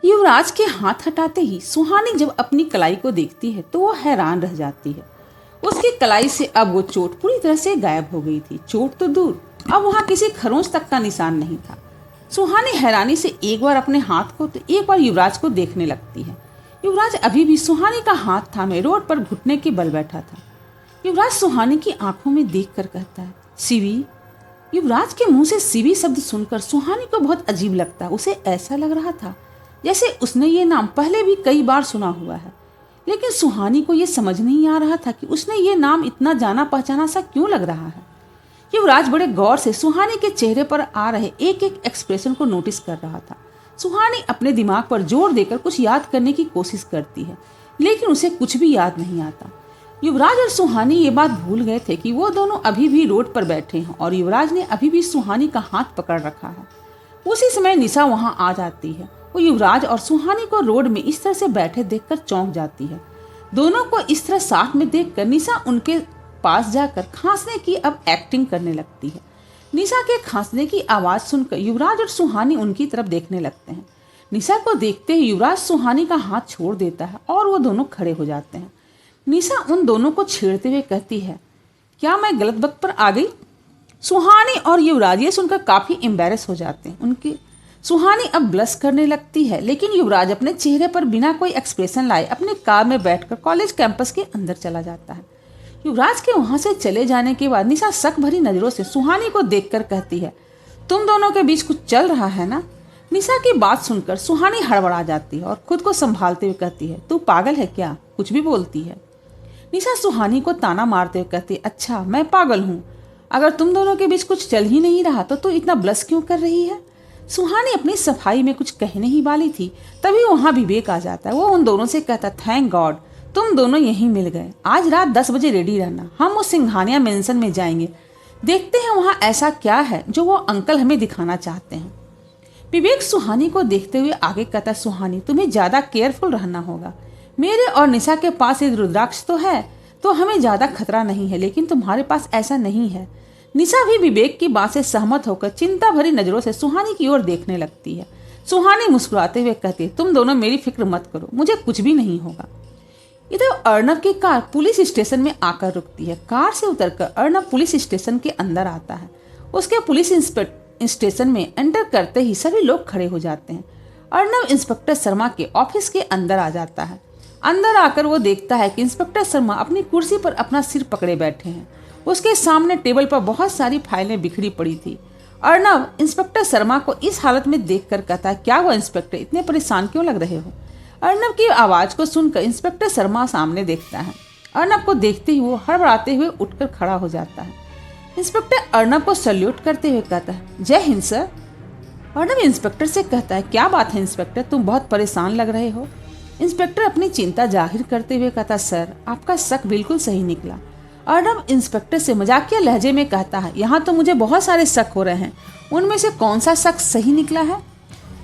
युवराज के हाथ हटाते ही सुहानी जब अपनी कलाई को देखती है तो वो हैरान रह जाती है। उसकी कलाई से अब वो चोट पूरी तरह से गायब हो गई थी। चोट तो दूर, अब वहां किसी खरोंच तक का निशान नहीं था। सुहानी हैरानी से एक बार अपने हाथ को तो एक बार युवराज को देखने लगती है। युवराज अभी भी सुहानी का हाथ थामे रोड पर घुटने के बल बैठा था। युवराज सुहानी की आंखों में देखकर कहता है, शिवी। युवराज के मुंह से शिवी शब्द सुनकर सुहानी को बहुत अजीब लगता। उसे ऐसा लग रहा था जैसे उसने ये नाम पहले भी कई बार सुना हुआ है, लेकिन सुहानी को ये समझ नहीं आ रहा था कि उसने ये नाम इतना जाना पहचाना सा क्यों लग रहा है। युवराज बड़े गौर से सुहानी के चेहरे पर आ रहे एक एक एक्सप्रेशन को नोटिस कर रहा था। सुहानी अपने दिमाग पर जोर देकर कुछ याद करने की कोशिश करती है, लेकिन उसे कुछ भी याद नहीं आता। युवराज और सुहानी ये बात भूल गए थे कि वो दोनों अभी भी रोड पर बैठे हैं और युवराज ने अभी भी सुहानी का हाथ पकड़ रखा है। उसी समय निशा वहां आ जाती है। वो युवराज और सुहानी को रोड में इस तरह से बैठे देखकर चौंक जाती है। दोनों को इस तरह साथ में देखकर निशा उनके पास जाकर खांसने की अब एक्टिंग करने लगती है। निशा के खांसने की आवाज सुनकर युवराज और सुहानी उनकी तरफ देखने लगते हैं। निशा को देखते ही युवराज सुहानी का हाथ छोड़ देता है और वो दोनों खड़े हो जाते हैं। निशा उन दोनों को छेड़ते हुए कहती है, क्या मैं गलत वक्त पर आ गई? सुहानी और युवराज ये सुनकर काफी एम्बेरस हो जाते हैं। उनकी सुहानी अब ब्लश करने लगती है, लेकिन युवराज अपने चेहरे पर बिना कोई एक्सप्रेशन लाए अपनी कार में बैठकर कॉलेज कैंपस के अंदर चला जाता है। युवराज के वहां से चले जाने के बाद निशा शक भरी नजरों से सुहानी को देखकर कहती है, तुम दोनों के बीच कुछ चल रहा है ना? निशा की बात सुनकर सुहानी हड़बड़ा जाती है और खुद को संभालते हुए कहती है, तू पागल है क्या? कुछ भी बोलती है। निशा सुहानी को ताना मारते हुए कहती है, अच्छा मैं पागल हूँ? अगर तुम दोनों के बीच कुछ चल ही नहीं रहा तो तू इतना ब्लश क्यों कर रही है? सुहानी अपनी सफाई में कुछ कहने ही वाली थी, तभी वहां विवेक आ जाता है। वो उन दोनों से कहता, थैंक गॉड तुम दोनों यहीं मिल गए। आज रात 10 बजे रेडी रहना, हम उस सिंघानिया मेंशन में जाएंगे। देखते हैं वहां ऐसा क्या है जो वो अंकल हमें दिखाना चाहते हैं। विवेक सुहानी को देखते हुए आगे कहता, सुहानी तुम्हें ज्यादा केयरफुल रहना होगा। मेरे और निशा के पास एक रुद्राक्ष तो है, तो हमें ज्यादा खतरा नहीं है, लेकिन तुम्हारे पास ऐसा नहीं है। निशा भी विवेक की बात से सहमत होकर चिंता भरी नजरों से सुहानी की ओर देखने लगती है। सुहानी मुस्कुराते हुए कहती है, तुम दोनों मेरी फिक्र मत करो, मुझे कुछ भी नहीं होगा। इधर अर्नब की कार पुलिस स्टेशन में आकर रुकती है। कार से उतरकर अर्नब पुलिस स्टेशन के अंदर आता है। उसके पुलिस स्टेशन में एंटर करते ही सभी लोग खड़े हो जाते हैं। अर्नब इंस्पेक्टर शर्मा के ऑफिस के अंदर आ जाता है। अंदर आकर वो देखता है कि इंस्पेक्टर शर्मा अपनी कुर्सी पर अपना सिर पकड़े बैठे हैं। उसके सामने टेबल पर बहुत सारी फाइलें बिखरी पड़ी थी। अर्नब इंस्पेक्टर शर्मा को इस हालत में देखकर कहता है, क्या हुआ इंस्पेक्टर, इतने परेशान क्यों लग रहे हो? अर्नब की आवाज को सुनकर इंस्पेक्टर शर्मा सामने देखता है। अर्नब को देखते ही वो हड़बड़ाते हुए उठकर खड़ा हो जाता है। इंस्पेक्टर अर्नब को सल्यूट करते हुए कहता है, जय हिंद सर। अर्नब इंस्पेक्टर से कहता है, क्या बात है इंस्पेक्टर, तुम बहुत परेशान लग रहे हो। इंस्पेक्टर अपनी चिंता जाहिर करते हुए कहता, सर आपका शक बिल्कुल सही निकला। अर्नब इंस्पेक्टर से मजाकिया लहजे में कहता है, यहाँ तो मुझे बहुत सारे शक हो रहे हैं, उनमें से कौन सा शक सही निकला है?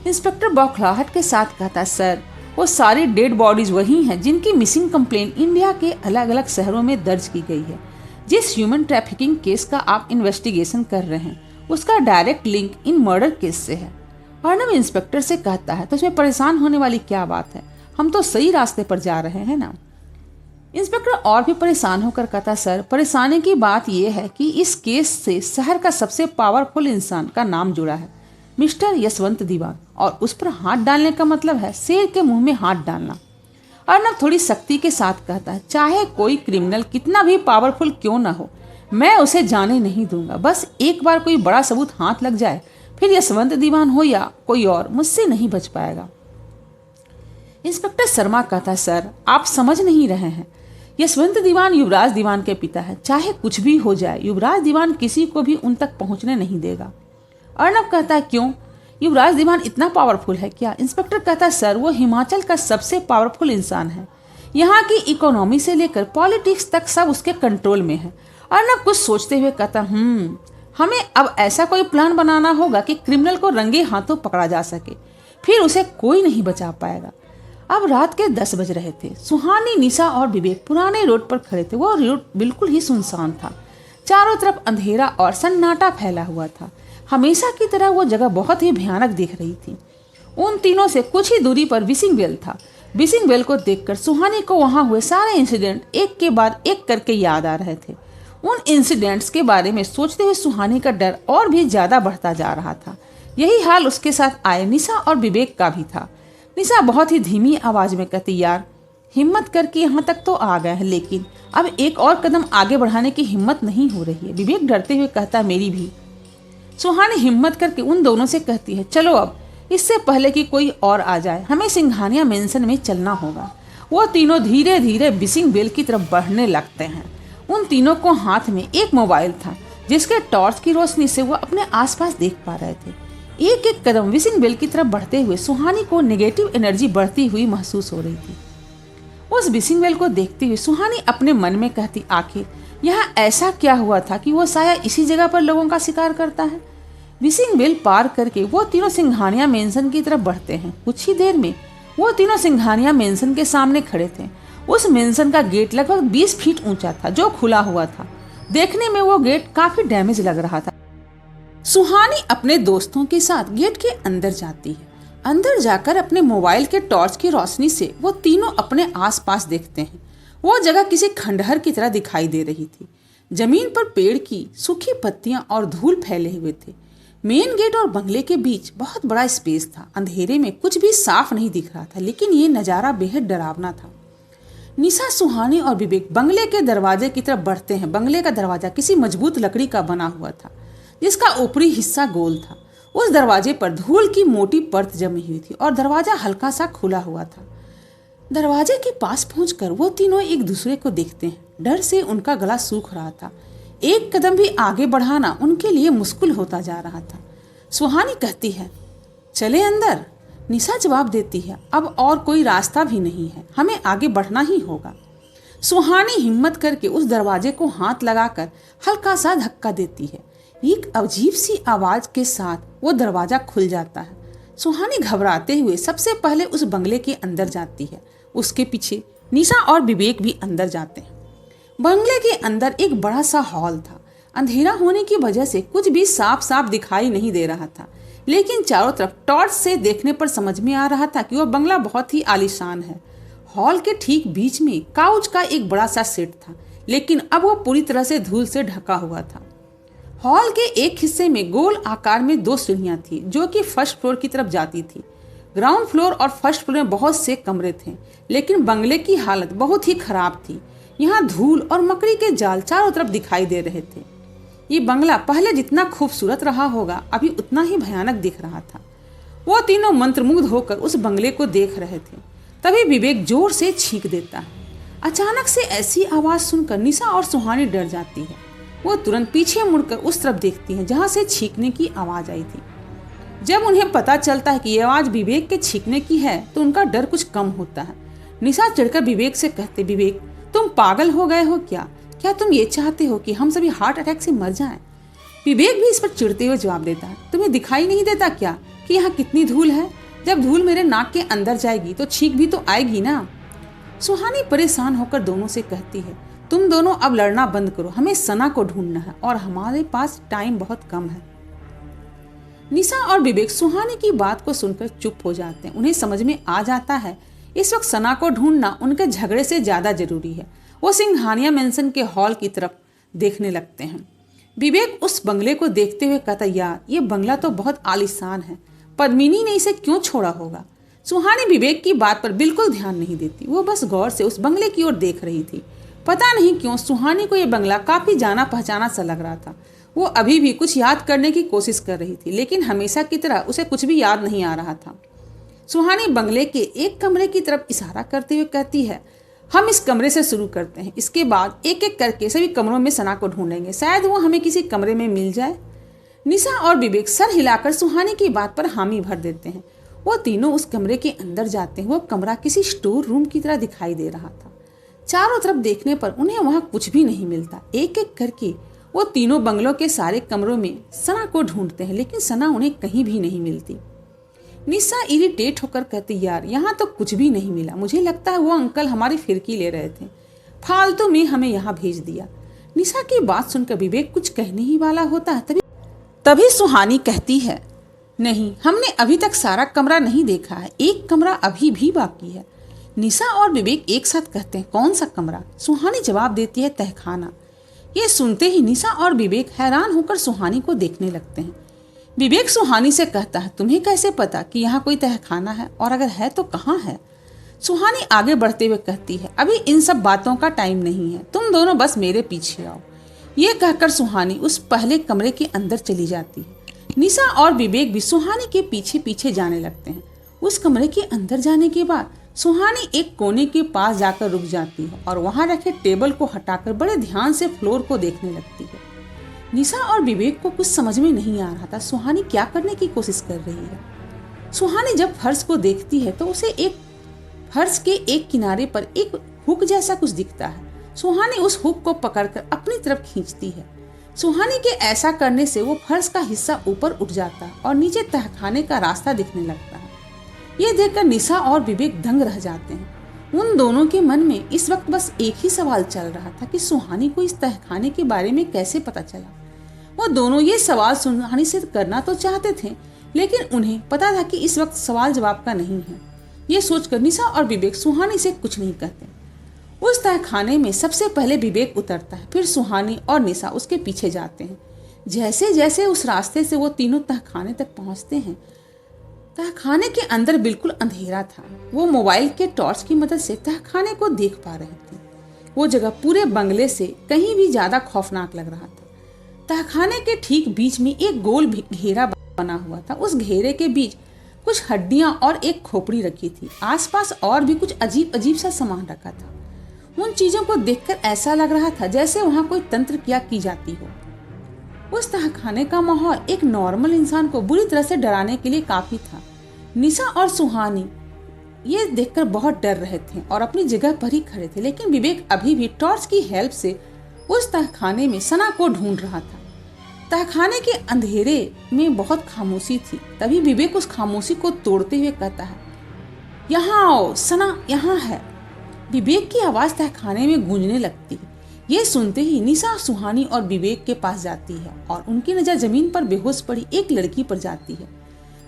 इंस्पेक्टर बौखलाहट के साथ कहता है, सर वो सारी डेड बॉडीज वही हैं जिनकी मिसिंग कंप्लेन इंडिया के अलग अलग शहरों में दर्ज की गई है। जिस ह्यूमन ट्रैफिकिंग केस का आप इन्वेस्टिगेशन कर रहे हैं उसका direct link in murder case से है। अर्नब इंस्पेक्टर से कहता है, तो इसमें परेशान होने वाली क्या बात है, हम तो सही रास्ते पर जा रहे हैं ना। इंस्पेक्टर और भी परेशान होकर कहता, सर परेशानी की बात यह है कि इस केस से शहर का सबसे पावरफुल इंसान का नाम जुड़ा है, मिस्टर यशवंत दीवान, और उस पर हाथ डालने का मतलब है शेर के मुंह में हाथ डालना। अर्नब थोड़ी सख्ती के साथ कहता है, चाहे कोई क्रिमिनल कितना भी पावरफुल क्यों ना हो, मैं उसे जाने नहीं दूंगा। बस एक बार कोई बड़ा सबूत हाथ लग जाए, फिर यशवंत दीवान हो या कोई और, मुझसे नहीं बच पाएगा। इंस्पेक्टर शर्मा कहता, सर आप समझ नहीं रहे हैं, यशवंत दीवान युवराज दीवान के पिता है। चाहे कुछ भी हो जाए, युवराज दीवान किसी को भी उन तक पहुंचने नहीं देगा। अर्नब कहता है, क्यों, युवराज दीवान इतना पावरफुल है क्या? इंस्पेक्टर कहता है, सर वो हिमाचल का सबसे पावरफुल इंसान है, यहाँ की इकोनॉमी से लेकर पॉलिटिक्स तक सब उसके कंट्रोल में है। अर्नब कुछ सोचते हुए कहता, हमें अब ऐसा कोई प्लान बनाना होगा कि क्रिमिनल को रंगे हाथों पकड़ा जा सके, फिर उसे कोई नहीं बचा पाएगा। अब रात के 10 बज रहे थे। सुहानी, निशा और विवेक पुराने रोड पर खड़े थे। वो रोड बिल्कुल ही सुनसान था, चारों तरफ अंधेरा और सन्नाटा फैला हुआ था। हमेशा की तरह वो जगह बहुत ही भयानक दिख रही थी। उन तीनों से कुछ ही दूरी पर विशिंग वेल था। विशिंग वेल को देखकर सुहानी को वहां हुए सारे इंसिडेंट एक के बाद एक करके याद आ रहे थे। उन इंसिडेंट्स के बारे में सोचते हुए सुहानी का डर और भी ज्यादा बढ़ता जा रहा था। यही हाल उसके साथ आए निशा और विवेक का भी था। निशा बहुत ही धीमी आवाज में कहती, यार हिम्मत करके यहाँ तक तो आ गए हैं, लेकिन अब एक और कदम आगे बढ़ाने की हिम्मत नहीं हो रही है। विवेक डरते हुए कहता, मेरी भी। सुहानी हिम्मत करके उन दोनों से कहती है, चलो अब, इससे पहले कि कोई और आ जाए, हमें सिंघानिया मेंशन में चलना होगा। वो तीनों धीरे धीरे विशिंग वेल की तरफ बढ़ने लगते हैं। उन तीनों को हाथ में एक मोबाइल था, जिसके टॉर्च की रोशनी से वो अपने आसपास देख पा रहे थे। एक एक कदम विशिंग वेल की तरफ बढ़ते हुए सुहानी को नेगेटिव एनर्जी बढ़ती हुई महसूस हो रही थी। उस विशिंग वेल को देखते हुए सुहानी अपने मन में कहती, आखिर यहाँ ऐसा क्या हुआ था कि वो शायद इसी जगह पर लोगों का शिकार करता है। विशिंग वेल पार करके वो तीनों सिंघानिया मेंशन की तरफ बढ़ते हैं। कुछ ही देर में वो तीनों सिंघानिया मेंशन के सामने खड़े थे। उस मेंशन का गेट लगभग 20 फीट ऊंचा था, जो खुला हुआ था। देखने में वो गेट काफी डैमेज लग रहा था। सुहानी अपने दोस्तों के साथ गेट के अंदर जाती है। अंदर जाकर अपने मोबाइल के टॉर्च की रोशनी से वो तीनों अपने आसपास देखते हैं। वो जगह किसी खंडहर की तरह दिखाई दे रही थी। जमीन पर पेड़ की सूखी पत्तियां और धूल फैले हुए थे। मेन गेट और बंगले के बीच बहुत बड़ा स्पेस था। अंधेरे में कुछ भी साफ नहीं दिख रहा था, लेकिन ये नज़ारा बेहद डरावना था। निशा, सुहानी और विवेक बंगले के दरवाजे की तरफ बढ़ते हैं। बंगले का दरवाजा किसी मजबूत लकड़ी का बना हुआ था, जिसका ऊपरी हिस्सा गोल था। उस दरवाजे पर धूल की मोटी परत जमी हुई थी और दरवाजा हल्का सा खुला हुआ था। दरवाजे के पास पहुंचकर वो तीनों एक दूसरे को देखते हैं। डर से उनका गला सूख रहा था। एक कदम भी आगे बढ़ाना उनके लिए मुश्किल होता जा रहा था। सुहानी कहती है, चले अंदर। निशा जवाब देती है, अब और कोई रास्ता भी नहीं है, हमें आगे बढ़ना ही होगा। सुहानी हिम्मत करके उस दरवाजे को हाथ लगाकर हल्का सा धक्का देती है। एक अजीब सी आवाज के साथ वो दरवाजा खुल जाता है। सुहानी घबराते हुए सबसे पहले उस बंगले के अंदर जाती है। उसके पीछे निशा और विवेक भी अंदर जाते हैं। बंगले के अंदर एक बड़ा सा हॉल था। अंधेरा होने की वजह से कुछ भी साफ साफ दिखाई नहीं दे रहा था, लेकिन चारों तरफ टॉर्च से देखने पर समझ में आ रहा था कि वह बंगला बहुत ही आलीशान है। हॉल के ठीक बीच में काउच का एक बड़ा सा सेट था, लेकिन अब वो पूरी तरह से धूल से ढका हुआ था। हॉल के एक हिस्से में गोल आकार में 2 सीढ़ियां थी, जो कि फर्स्ट फ्लोर की तरफ जाती थी। ग्राउंड फ्लोर और फर्स्ट फ्लोर में बहुत से कमरे थे, लेकिन बंगले की हालत बहुत ही खराब थी। यहाँ धूल और मकड़ी के जाल चारों तरफ दिखाई दे रहे थे। ये बंगला पहले जितना खूबसूरत रहा होगा, अभी उतना ही भयानक दिख रहा था। वो तीनों मंत्रमुग्ध होकर उस बंगले को देख रहे थे। तभी विवेक जोर से छींक देता है। अचानक से ऐसी आवाज सुनकर निशा और सुहानी डर जाती है। वो तुरंत पीछे मुड़कर उस तरफ देखती हैं जहां से छींकने की आवाज आई थी। जब उन्हें पता चलता है कि ये आवाज विवेक के छींकने की है, तो उनका डर कुछ कम होता है। निशा चिढ़कर विवेक से कहते, विवेक तुम पागल हो गए हो क्या? क्या तुम ये चाहते हो कि हम सभी हार्ट अटैक से मर जाएं? विवेक भी इस पर चिढ़ते हुए जवाब देता है, तुम्हें दिखाई नहीं देता क्या कि यहाँ कितनी धूल है? जब धूल मेरे नाक के अंदर जाएगी तो छींक भी तो आएगी ना। सुहानी परेशान होकर दोनों से कहती है, तुम दोनों अब लड़ना बंद करो, हमें सना को ढूंढना है और हमारे पास टाइम बहुत कम है। निशा और विवेक सुहानी की बात को सुनकर चुप हो जाते हैं। उन्हें समझ में आ जाता है इस वक्त सना को ढूंढना उनके झगड़े से ज्यादा जरूरी है। वो सिंघानिया मेंशन के हॉल की तरफ देखने लगते हैं। विवेक उस बंगले को देखते हुए कहता, यार ये बंगला तो बहुत आलीशान है, पद्मिनी ने इसे क्यों छोड़ा होगा? सुहानी विवेक की बात पर बिल्कुल ध्यान नहीं देती। वो बस गौर से उस बंगले की ओर देख रही थी। पता नहीं क्यों सुहानी को यह बंगला काफी जाना पहचाना सा लग रहा था। वो अभी भी कुछ याद करने की कोशिश कर रही थी, लेकिन हमेशा की तरह उसे कुछ भी याद नहीं आ रहा था। सुहानी बंगले के एक कमरे की तरफ इशारा करते हुए कहती है, हम इस कमरे से शुरू करते हैं, इसके बाद एक एक करके सभी कमरों में सना को ढूंढेंगे, शायद वो हमें किसी कमरे में मिल जाए। निशा और विवेक सर हिलाकर सुहानी की बात पर हामी भर देते हैं। वो तीनों उस कमरे के अंदर जाते हैं। वो कमरा किसी स्टोर रूम की तरह दिखाई दे रहा था। चारों तरफ देखने पर उन्हें वहां कुछ भी नहीं मिलता। एक एक करके वो तीनों बंगलों के सारे कमरों में सना को ढूंढते हैं, लेकिन सना उन्हें कहीं भी नहीं मिलती। निशा इरिटेट होकर कहती, यार यहाँ तो कुछ भी नहीं मिला, मुझे लगता है वो अंकल हमारी फिरकी ले रहे थे, फालतू में हमें यहाँ भेज दिया। निशा की बात सुनकर विवेक कुछ कहने ही वाला होता है, तभी सुहानी कहती है, नहीं, हमने अभी तक सारा कमरा नहीं देखा है, एक कमरा अभी भी बाकी है। निशा और विवेक एक साथ कहते हैं, कौन सा कमरा? सुहानी जवाब देती है, तहखाना। ये सुनते ही निशा और विवेक हैरान होकर सुहानी को देखने लगते हैं। विवेक सुहानी से कहता है, तुम्हें कैसे पता कि यहाँ कोई तहखाना है, और अगर है तो कहाँ है? सुहानी आगे बढ़ते हुए कहती है, अभी इन सब बातों का टाइम नहीं है, तुम दोनों बस मेरे पीछे आओ। ये कहकर सुहानी उस पहले कमरे के अंदर चली जाती है। निशा और विवेक भी सुहानी के पीछे पीछे जाने लगते हैं। उस कमरे के अंदर जाने के बाद सुहानी एक कोने के पास जाकर रुक जाती है और वहां रखे टेबल को हटाकर बड़े ध्यान से फ्लोर को देखने लगती है। निशा और विवेक को कुछ समझ में नहीं आ रहा था सुहानी क्या करने की कोशिश कर रही है। सुहानी जब फर्श को देखती है तो उसे एक फर्श के एक किनारे पर एक हुक जैसा कुछ दिखता है। सुहानी उस हुक को पकड़कर अपनी तरफ खींचती है। सुहानी के ऐसा करने से वो फर्श का हिस्सा ऊपर उठ जाता है और नीचे तहखाने का रास्ता दिखने लगता है। ये देखकर निशा और विवेक दंग रह जाते हैं। उन दोनों के मन में इस वक्त बस एक ही सवाल चल रहा था कि सुहानी को इस तहखाने के बारे में कैसे पता चला। वो दोनों ये सवाल सुहानी से करना तो चाहते थे, लेकिन उन्हें पता था कि इस वक्त सवाल जवाब का नहीं है। ये सोचकर निशा और विवेक सुहानी से कुछ नहीं कहते। उस तहखाने में सबसे पहले विवेक उतरता है, फिर सुहानी और निशा उसके पीछे जाते हैं। जैसे जैसे उस रास्ते से वो तीनों तहखाने तक पहुंचते हैं, तहखाने के अंदर बिल्कुल अंधेरा था। वो मोबाइल के टॉर्च की मदद से तहखाने को देख पा रहे थे। वो जगह पूरे बंगले से कहीं भी ज्यादा खौफनाक लग रहा था। तहखाने के ठीक बीच में एक गोल घेरा बना हुआ था। उस घेरे के बीच कुछ हड्डियां और एक खोपड़ी रखी थी। आसपास और भी कुछ अजीब अजीब सा सामान रखा था। उन चीजों को देखकर ऐसा लग रहा था जैसे वहां कोई तंत्र क्रिया की जाती हो। उस तहखाने का माहौल एक नॉर्मल इंसान को बुरी तरह से डराने के लिए काफी था। निशा और सुहानी ये देखकर बहुत डर रहे थे और अपनी जगह पर ही खड़े थे, लेकिन विवेक अभी भी टॉर्च की हेल्प से उस तहखाने में सना को ढूंढ रहा था। तहखाने के अंधेरे में बहुत खामोशी थी। तभी विवेक उस खामोशी को तोड़ते हुए कहता है, यहाँ आओ, सना यहाँ है। विवेक की आवाज तहखाने में गूंजने लगती है। ये सुनते ही निशा सुहानी और विवेक के पास जाती है और उनकी नजर जमीन पर बेहोश पड़ी एक लड़की पर जाती है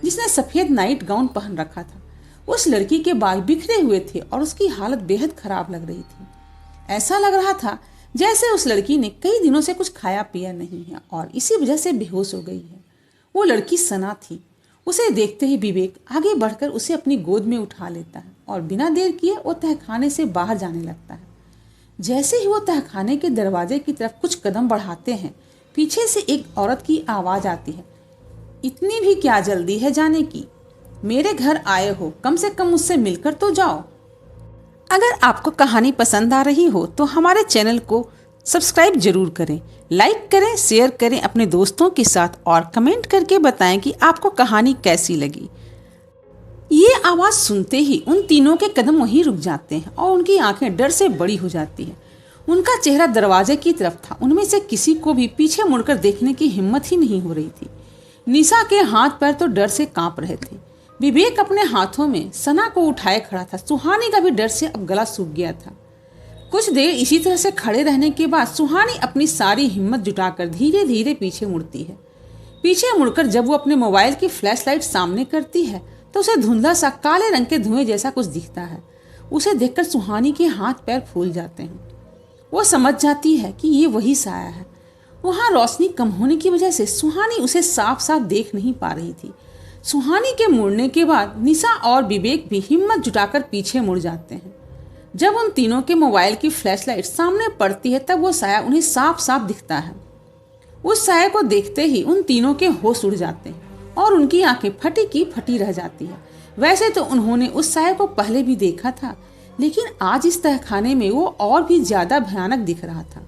जिसने सफेद नाइट गाउन पहन रखा था। उस लड़की के बाल बिखरे हुए थे और उसकी हालत बेहद खराब लग रही थी। ऐसा लग रहा था जैसे उस लड़की ने कई दिनों से कुछ खाया पिया नहीं है और इसी वजह से बेहोश हो गई है। वो लड़की सना थी। उसे देखते ही विवेक आगे बढ़कर उसे अपनी गोद में उठा लेता है और बिना देर किए वो तहखाने से बाहर जाने लगता है। जैसे ही वो तहखाने के दरवाजे की तरफ कुछ कदम बढ़ाते हैं, पीछे से एक औरत की आवाज आती है, इतनी भी क्या जल्दी है जाने की? मेरे घर आए हो, कम से कम मुझसे मिलकर तो जाओ। अगर आपको कहानी पसंद आ रही हो तो हमारे चैनल को सब्सक्राइब जरूर करें, लाइक करें, शेयर करें अपने दोस्तों के साथ और कमेंट करके बताएं कि आपको कहानी कैसी लगी। ये आवाज़ सुनते ही उन तीनों के कदम वहीं रुक जाते हैं और उनकी आंखें डर से बड़ी हो जाती हैं। उनका चेहरा दरवाजे की तरफ था। उनमें से किसी को भी पीछे मुड़कर देखने की हिम्मत ही नहीं हो रही थी। निशा के हाथ पैर तो डर से कांप रहे थे। विवेक अपने हाथों में सना को उठाए खड़ा था। सुहानी का भी डर से अब गला सूख गया था। कुछ देर इसी तरह से खड़े रहने के बाद सुहानी अपनी सारी हिम्मत जुटाकर धीरे धीरे पीछे मुड़ती है। पीछे मुड़कर जब वो अपने मोबाइल की फ्लैशलाइट सामने करती है तो उसे धुंधला सा काले रंग के धुएं जैसा कुछ दिखता है। उसे देखकर सुहानी के हाथ पैर फूल जाते हैं। वो समझ जाती है कि ये वही साया है। वहां रोशनी कम होने की वजह से सुहानी उसे साफ साफ देख नहीं पा रही थी। सुहानी के मुड़ने के बाद निशा और विवेक भी हिम्मत जुटाकर पीछे मुड़ जाते हैं। जब उन तीनों के मोबाइल की फ्लैशलाइट सामने पड़ती है तब वो साया उन्हें साफ साफ दिखता है। उस साया को देखते ही उन तीनों के होश उड़ जाते हैं और उनकी आंखें फटी की फटी रह जाती है। वैसे तो उन्होंने उस साया को पहले भी देखा था, लेकिन आज इस तहखाने में वो और भी ज्यादा भयानक दिख रहा था।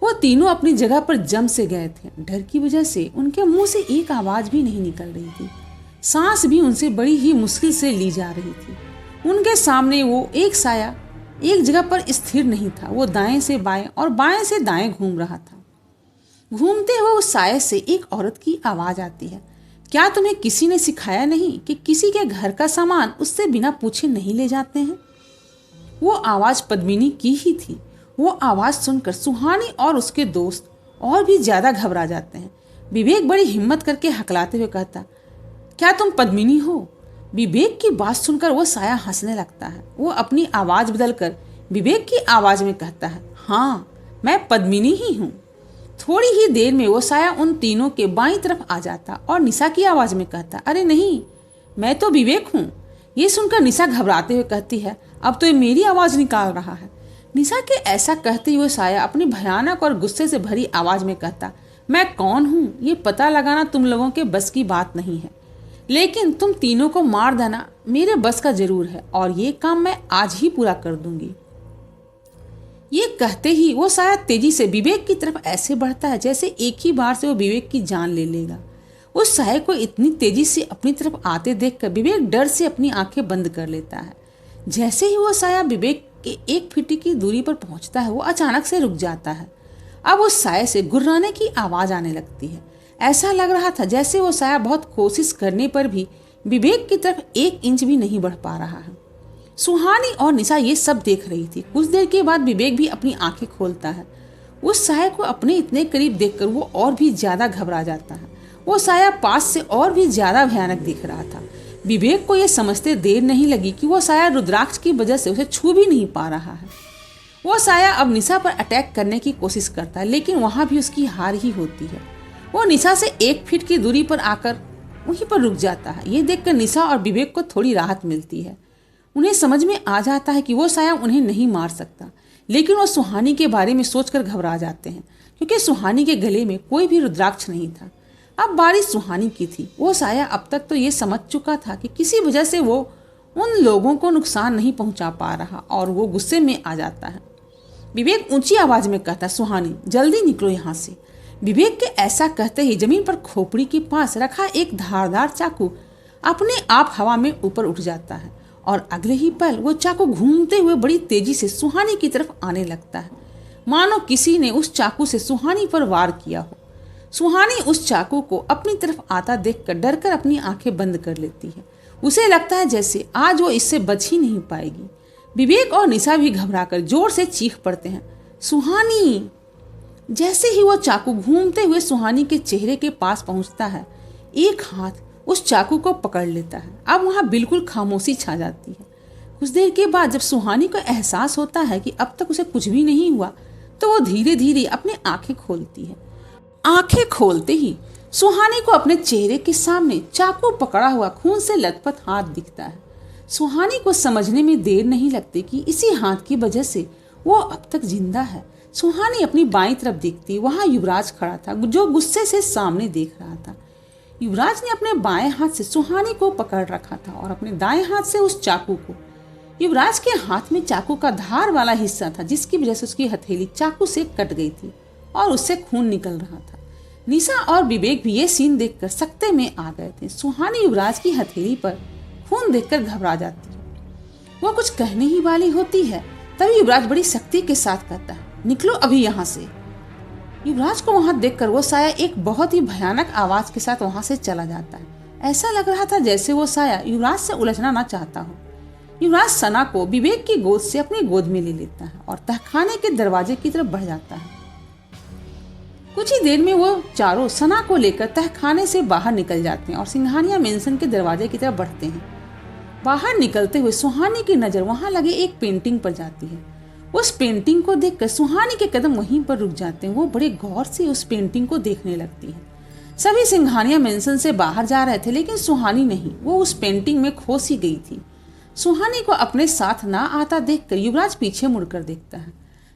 वो तीनों अपनी जगह पर जम से गए थे। डर की वजह से उनके मुंह से एक आवाज भी नहीं निकल रही थी। सांस भी उनसे बड़ी ही मुश्किल से ली जा रही थी। उनके सामने वो एक साया एक जगह पर स्थिर नहीं था। वो दाएं से बाएं और बाएं से दाएं घूम रहा था। घूमते हुए उस साये से एक औरत की आवाज आती है, क्या तुम्हें किसी ने सिखाया नहीं कि किसी के घर का सामान उससे बिना पूछे नहीं ले जाते हैं? वो आवाज पद्मिनी की ही थी। वो आवाज सुनकर सुहानी और उसके दोस्त और भी ज्यादा घबरा जाते हैं। विवेक बड़ी हिम्मत करके हकलाते हुए कहता, क्या तुम पद्मिनी हो? विवेक की बात सुनकर वो साया हंसने लगता है। वो अपनी आवाज बदलकर विवेक की आवाज में कहता है, हाँ मैं पद्मिनी ही हूँ। थोड़ी ही देर में वो साया उन तीनों के बाईं तरफ आ जाता और निशा की आवाज में कहता, अरे नहीं, मैं तो विवेक हूँ। ये सुनकर निशा घबराते हुए कहती है, अब तो ये मेरी आवाज निकाल रहा है। निशा के ऐसा कहते हुए साया अपनी भयानक और गुस्से से भरी आवाज में कहता, मैं कौन हूँ ये पता लगाना तुम लोगों के बस की बात नहीं है, लेकिन तुम तीनों को मार देना मेरे बस का जरूर है और ये काम मैं आज ही पूरा कर दूंगी। ये कहते ही वो साया तेजी से विवेक की तरफ ऐसे बढ़ता है जैसे एक ही बार से वो विवेक की जान ले लेगा। उस साये को इतनी तेजी से अपनी तरफ आते देखकर विवेक डर से अपनी आंखें बंद कर लेता है। जैसे ही वो साया विवेक के 1 फीट की दूरी पर पहुंचता है, वो अचानक से रुक जाता है। अब उस साये से गुर्राने की आवाज आने लगती है। ऐसा लग रहा था जैसे वो साया बहुत कोशिश करने पर भी विवेक की तरफ 1 इंच भी नहीं बढ़ पा रहा है। सुहानी और निशा ये सब देख रही थी। कुछ देर के बाद विवेक भी अपनी आंखें खोलता है। उस साया को अपने इतने करीब देखकर वो और भी ज्यादा घबरा जाता है। वो साया पास से और भी ज्यादा भयानक दिख रहा था। विवेक को यह समझते देर नहीं लगी कि वो साया रुद्राक्ष की वजह से उसे छू भी नहीं पा रहा है। वो साया अब निशा पर अटैक करने की कोशिश करता है, लेकिन वहां भी उसकी हार ही होती है। वो निशा से 1 फीट की दूरी पर आकर वहीं पर रुक जाता है। ये देखकर निशा और विवेक को थोड़ी राहत मिलती है। उन्हें समझ में आ जाता है कि वो साया उन्हें नहीं मार सकता, लेकिन वो सुहानी के बारे में सोचकर घबरा जाते हैं, क्योंकि सुहानी के गले में कोई भी रुद्राक्ष नहीं था। अब बारी सुहानी की थी। वो साया अब तक तो ये समझ चुका था कि किसी वजह से वो उन लोगों को नुकसान नहीं पहुंचा पा रहा और वो गुस्से में आ जाता है। विवेक ऊंची आवाज में कहता, सुहानी जल्दी निकलो यहाँ से। विवेक के ऐसा कहते ही जमीन पर खोपड़ी के पास रखा एक धारदार चाकू अपने आप हवा में ऊपर उठ जाता है और अगले ही पल वो चाकू घूमते हुए बड़ी तेजी से सुहानी की तरफ आने लगता है, मानो किसी ने उस चाकू से सुहानी पर वार किया हो। सुहानी उस चाकू को अपनी तरफ आता देखकर डरकर अपनी आंखें बंद कर लेती है। उसे लगता है जैसे आज वो इससे बच ही नहीं पाएगी। विवेक और निशा भी घबराकर जोर से चीख पड़ते हैं, सुहानी। जैसे ही वो चाकू घूमते हुए सुहानी के चेहरे के पास पहुंचता है, एक हाथ उस चाकू को पकड़ लेता है। अब वहां बिल्कुल खामोशी छा जाती है। कुछ देर के बाद जब सुहानी को एहसास होता है कि अब तक उसे कुछ भी नहीं हुआ, तो वो धीरे धीरे अपनी आंखें खोलती है। आंखें खोलते ही सुहानी को अपने चेहरे के सामने चाकू पकड़ा हुआ खून से लथपथ हाथ दिखता है। सुहानी को समझने में देर नहीं लगती कि इसी हाथ की वजह से वो अब तक जिंदा है। सुहानी अपनी बाईं तरफ देखती, वहां युवराज खड़ा था जो गुस्से से सामने देख रहा था। युवराज ने अपने बाएं हाथ से सुहानी को पकड़ रखा था और अपने दाएं हाथ से उस चाकू को। युवराज के हाथ में चाकू का धार वाला हिस्सा था, जिसकी वजह से उसकी हथेली चाकू से कट गई थी और उससे खून निकल रहा था। निशा और विवेक भी ये सीन देखकर सकते में आ गए थे। सुहानी युवराज की हथेली पर खून देखकर घबरा जाती है। वो कुछ कहने ही वाली होती है, तभी युवराज बड़ी सख्ती के साथ कहता है, निकलो अभी यहाँ से। युवराज को वहां देखकर वो साया एक बहुत ही भयानक आवाज के साथ वहां से चला जाता है। ऐसा लग रहा था जैसे वो साया युवराज से उलझना ना चाहता हो। युवराज सना को विवेक की गोद से अपनी गोद में ले लेता है और तहखाने के दरवाजे की तरफ बढ़ जाता है। कुछ ही देर में वो चारों सना को लेकर तहखाने से बाहर निकल जाते हैं और सिंघानिया मेंशन के दरवाजे की तरफ बढ़ते हैं। बाहर निकलते हुए सुहानी की नजर वहां लगे एक पेंटिंग पर जाती है। उस पेंटिंग को देखकर सुहानी के कदम वहीं पर रुक जाते हैं। वो बड़े गौर से उस पेंटिंग को देखने लगती है। सभी सिंघानिया मेंशन से बाहर जा रहे थे, लेकिन सुहानी नहीं, वो उस पेंटिंग में खो सी गई थी। सुहानी को अपने साथ ना आता देखकर युवराज पीछे मुड़कर देखता है।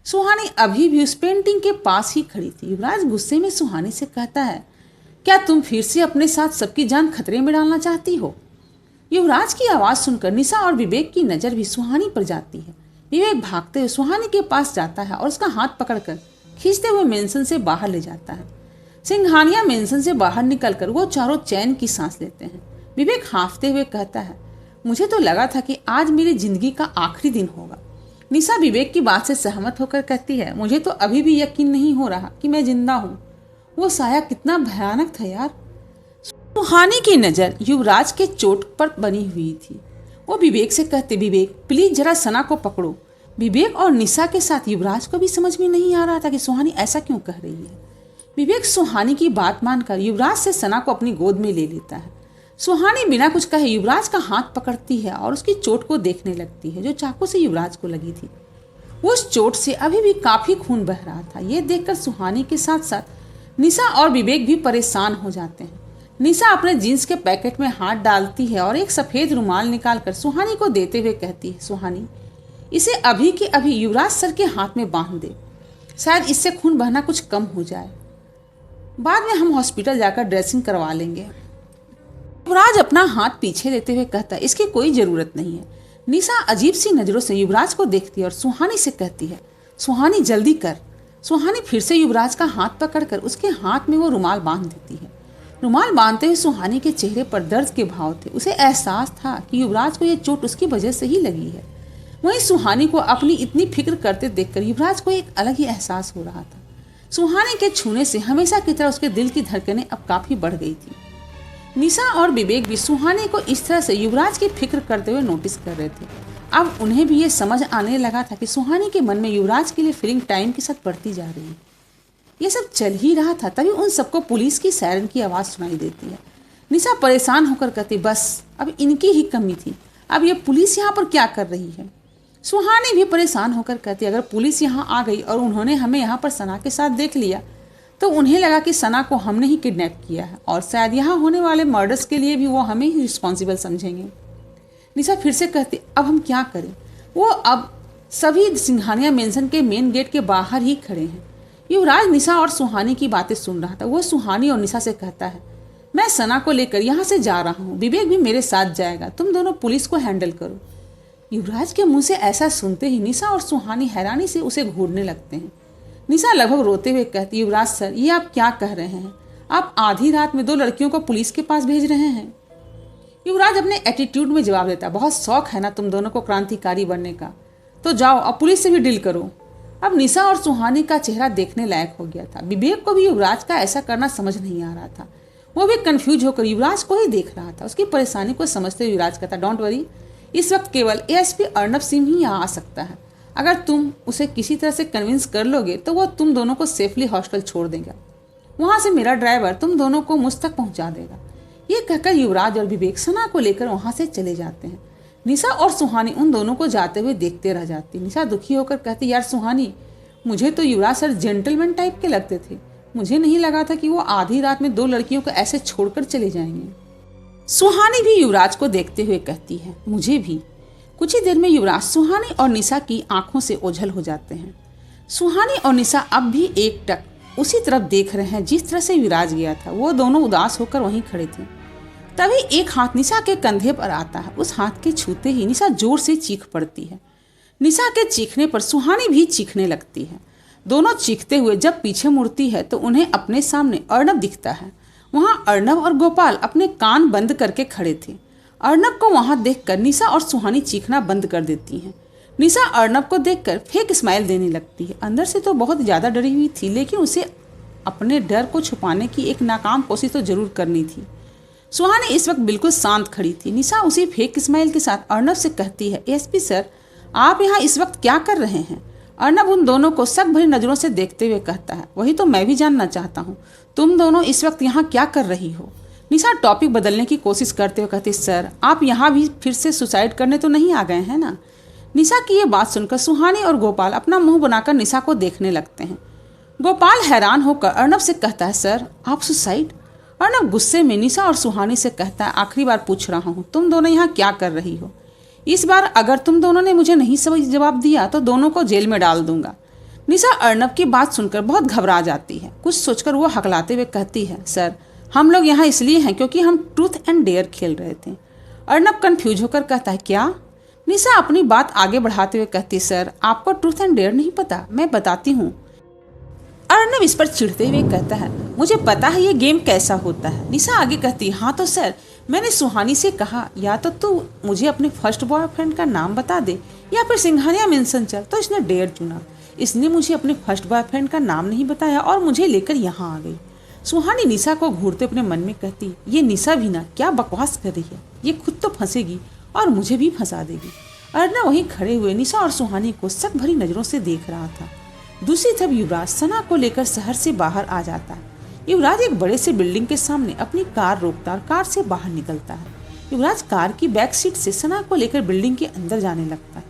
सुहानी अभी भी उस पेंटिंग के पास ही खड़ी थी। युवराज गुस्से में सुहानी से कहता है, क्या तुम फिर से अपने साथ सबकी जान खतरे में डालना चाहती हो? युवराज की आवाज सुनकर निशा और विवेक की नजर भी सुहानी पर जाती है। विवेक भागते हुए सुहानी के पास जाता है और उसका हाथ पकड़कर खींचते हुए मेंशन से बाहर ले जाता है। सिंघानिया मेंशन से बाहर निकलकर वो चारों चैन की सांस लेते हैं। विवेक हाँफते हुए कहता है, मुझे तो लगा था कि आज मेरी जिंदगी का आखिरी दिन होगा। निशा विवेक की बात से सहमत होकर कहती है, मुझे तो अभी भी यकीन नहीं हो रहा कि मैं जिंदा हूँ। वो साया कितना भयानक था यार। सुहानी की नजर युवराज के चोट पर बनी हुई थी। वो विवेक से कहते, विवेक प्लीज जरा सना को पकड़ो। विवेक और निशा के साथ युवराज को भी समझ में नहीं आ रहा था कि सुहानी ऐसा क्यों कह रही है। विवेक सुहानी की बात मानकर युवराज से सना को अपनी गोद में ले लेता है। सुहानी बिना कुछ कहे युवराज का हाथ पकड़ती है और उसकी चोट को देखने लगती है जो चाकू से युवराज को लगी थी। उस चोट से अभी भी काफी खून बह रहा था। ये देखकर सुहानी के साथ साथ निशा और विवेक भी परेशान हो जाते हैं। निशा अपने जींस के पैकेट में हाथ डालती है और एक सफेद रुमाल निकालकर सुहानी को देते हुए कहती है, सुहानी, इसे अभी के अभी युवराज सर के हाथ में बांध दे, शायद इससे खून बहना कुछ कम हो जाए। बाद में हम हॉस्पिटल जाकर ड्रेसिंग करवा लेंगे। युवराज अपना हाथ पीछे लेते हुए कहता है, इसकी कोई जरूरत नहीं है। निशा अजीब सी नजरों से युवराज को देखती है और सुहानी से कहती है, सुहानी जल्दी कर। सुहानी फिर से युवराज का हाथ पकड़कर उसके हाथ में वो रुमाल बांध देती है। रुमाल बांधते हुए सुहानी के चेहरे पर दर्द के भाव थे। उसे एहसास था कि युवराज को यह चोट उसकी वजह से ही लगी है। वहीं सुहानी को अपनी इतनी फिक्र करते देखकर युवराज को एक अलग ही एहसास हो रहा था। सुहानी के छूने से हमेशा की तरह उसके दिल की धड़कनें अब काफी बढ़ गई थी। निशा और विवेक भी सुहानी को इस तरह से युवराज की फिक्र करते हुए नोटिस कर रहे थे। अब उन्हें भी ये समझ आने लगा था कि सुहानी के मन में युवराज के लिए फीलिंग टाइम के साथ बढ़ती जा रही है। ये सब चल ही रहा था, तभी उन सबको पुलिस की सायरन की आवाज़ सुनाई देती है। निशा परेशान होकर कहती, बस अब इनकी ही कमी थी, अब ये पुलिस यहाँ पर क्या कर रही है। सुहानी भी परेशान होकर कहती, अगर पुलिस यहाँ आ गई और उन्होंने हमें यहाँ पर सना के साथ देख लिया तो उन्हें लगा कि सना को हमने ही किडनैप किया है और शायद यहाँ होने वाले मर्डर्स के लिए भी वो हमें ही रिस्पॉन्सिबल समझेंगे। निशा फिर से कहती, अब हम क्या करें। वो अब सभी सिंघानिया मेंशन के मेन गेट के बाहर ही खड़े हैं। युवराज निशा और सुहानी की बातें सुन रहा था। वो सुहानी और निशा से कहता है, मैं सना को लेकर यहाँ से जा रहा हूँ, विवेक भी मेरे साथ जाएगा, तुम दोनों पुलिस को हैंडल करो। युवराज के मुंह से ऐसा सुनते ही निशा और सुहानी हैरानी से उसे घूरने लगते हैं। निशा लगभग रोते हुए कहती, युवराज सर, ये आप क्या कह रहे हैं? आप आधी रात में 2 लड़कियों को पुलिस के पास भेज रहे हैं। युवराज अपने एटीट्यूड में जवाब देता, बहुत शौक है ना तुम दोनों को क्रांतिकारी बनने का, तो जाओ अब पुलिस से भी डील करो। अब निशा और सुहानी का चेहरा देखने लायक हो गया था। विवेक को भी युवराज का ऐसा करना समझ नहीं आ रहा था। वो भी कंफ्यूज होकर युवराज को ही देख रहा था। उसकी परेशानी को समझते हुए युवराज कहता, डोंट वरी, इस वक्त केवल एएसपी अर्नब सिंह ही यहाँ आ सकता है। अगर तुम उसे किसी तरह से कन्विंस कर लोगे तो वो तुम दोनों को सेफली हॉस्टल छोड़ देगा। वहाँ से मेरा ड्राइवर तुम दोनों को मुझ तक पहुँचा देगा। ये कहकर युवराज और विवेक सना को लेकर वहाँ से चले जाते हैं। निशा और सुहानी उन दोनों को जाते हुए देखते रह जाती। निशा दुखी होकर कहती, यार सुहानी, मुझे तो युवराज सर जेंटलमैन टाइप के लगते थे, मुझे नहीं लगा था कि वो आधी रात में 2 लड़कियों को ऐसे छोड़कर चले जाएंगे। सुहानी भी युवराज को देखते हुए कहती है, मुझे भी। कुछ ही देर में युवराज सुहानी और निशा की आंखों से ओझल हो जाते हैं। सुहानी और निशा अब भी एकटक उसी तरफ देख रहे हैं जिस तरह से युवराज गया था। वो दोनों उदास होकर वहीं खड़े थे। तभी एक हाथ निशा के कंधे पर आता है। उस हाथ के छूते ही निशा जोर से चीख पड़ती है। निशा के चीखने पर सुहानी भी चीखने लगती है। दोनों चीखते हुए जब पीछे मुड़ती है तो उन्हें अपने सामने अर्नब दिखता है। वहाँ अर्नब और गोपाल अपने कान बंद करके खड़े थे। अर्नब को वहाँ देखकर निशा और सुहानी चीखना बंद कर देती हैं। निशा अर्नब को देखकर फेक स्माइल देने लगती है। अंदर से तो बहुत ज़्यादा डरी हुई थी, लेकिन उसे अपने डर को छुपाने की एक नाकाम कोशिश तो जरूर करनी थी। सुहानी इस वक्त बिल्कुल शांत खड़ी थी। निशा उसी फेक स्माइल के साथ अर्नब से कहती है, एसपी सर, आप यहाँ इस वक्त क्या कर रहे हैं? अर्नब उन दोनों को शक भरी नज़रों से देखते हुए कहता है, वही तो मैं भी जानना चाहता हूँ, तुम दोनों इस वक्त यहाँ क्या कर रही हो? निशा टॉपिक बदलने की कोशिश करते हुए कहती, सर, आप यहाँ भी फिर से सुसाइड करने तो नहीं आ गए हैं ना? निशा की ये बात सुनकर सुहानी और गोपाल अपना मुंह बनाकर निशा को देखने लगते हैं। गोपाल हैरान होकर अर्नब से कहता है, सर, आप सुसाइड? अर्नब गुस्से में निशा और सुहानी से कहता है, आखिरी बार पूछ रहा हूँ, तुम दोनों यहाँ क्या कर रही हो? इस बार अगर तुम दोनों ने मुझे नहीं सही जवाब दिया तो दोनों को जेल में डाल दूंगा। निशा अर्नब की बात सुनकर बहुत घबरा जाती है। कुछ सोचकर वो हकलाते हुए कहती है, सर, हम लोग यहाँ इसलिए हैं क्योंकि हम ट्रूथ एंड डेयर खेल रहे थे। अर्नब कंफ्यूज होकर कहता है, क्या? निशा अपनी बात आगे बढ़ाते हुए कहती, सर, आपको ट्रूथ एंड डेयर नहीं पता, मैं बताती हूँ। अर्नब इस पर चिढ़ते हुए कहता है, मुझे पता है ये गेम कैसा होता है। निशा आगे कहती, हाँ तो सर, मैंने सुहानी से कहा या तो तू मुझे अपने फर्स्ट बॉयफ्रेंड का नाम बता दे या फिर सिंघानिया मेंशन चल, तो इसने डेयर चुना। इसने मुझे अपने फर्स्ट बॉयफ्रेंड का नाम नहीं बताया और मुझे लेकर यहाँ आ गई। सुहानी निशा को घूरते अपने मन में कहती, ये निशा भी ना क्या बकवास कर रही है, ये खुद तो फंसेगी और मुझे भी फंसा देगी। अर्नब वहीं खड़े हुए निशा और सुहानी को शक भरी नजरों से देख रहा था। दूसरी तरफ युवराज सना को लेकर शहर से बाहर आ जाता है। युवराज एक बड़े से बिल्डिंग के सामने अपनी कार रोकता और कार से बाहर निकलता है। युवराज कार की बैक सीट से सना को लेकर बिल्डिंग के अंदर जाने लगता है।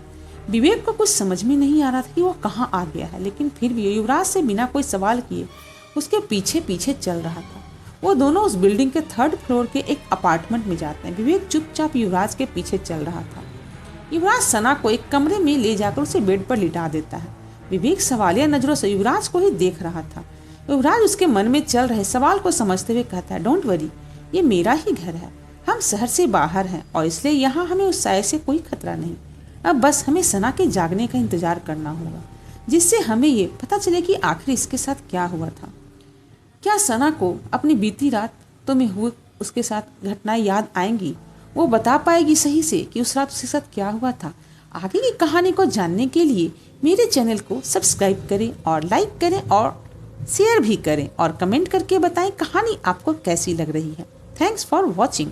विवेक को कुछ समझ में नहीं आ रहा था कि वो कहाँ आ गया है, लेकिन फिर भी युवराज से बिना कोई सवाल किए उसके पीछे पीछे चल रहा था। वो दोनों उस बिल्डिंग के 3rd फ्लोर के एक अपार्टमेंट में जाते हैं। विवेक चुपचाप युवराज के पीछे चल रहा था। युवराज सना को एक कमरे में ले जाकर उसे बेड पर लिटा देता है। विवेक सवालिया नजरों से युवराज को ही देख रहा था। युवराज उसके मन में चल रहे सवाल को समझते हुए कहता है, डोंट वरी, ये मेरा ही घर है। हम शहर से बाहर हैं और इसलिए यहाँ हमें उस साय से कोई खतरा नहीं। अब बस हमें सना के जागने का इंतजार करना होगा, जिससे हमें ये पता चले कि आखिर इसके साथ क्या हुआ था। क्या सना को अपनी बीती रात में हुए उसके साथ घटनाएं याद आएंगी? वो बता पाएगी सही से कि उस रात उसके साथ क्या हुआ था? आगे की कहानी को जानने के लिए मेरे चैनल को सब्सक्राइब करें और लाइक करें और शेयर भी करें और कमेंट करके बताएं कहानी आपको कैसी लग रही है। Thanks for watching.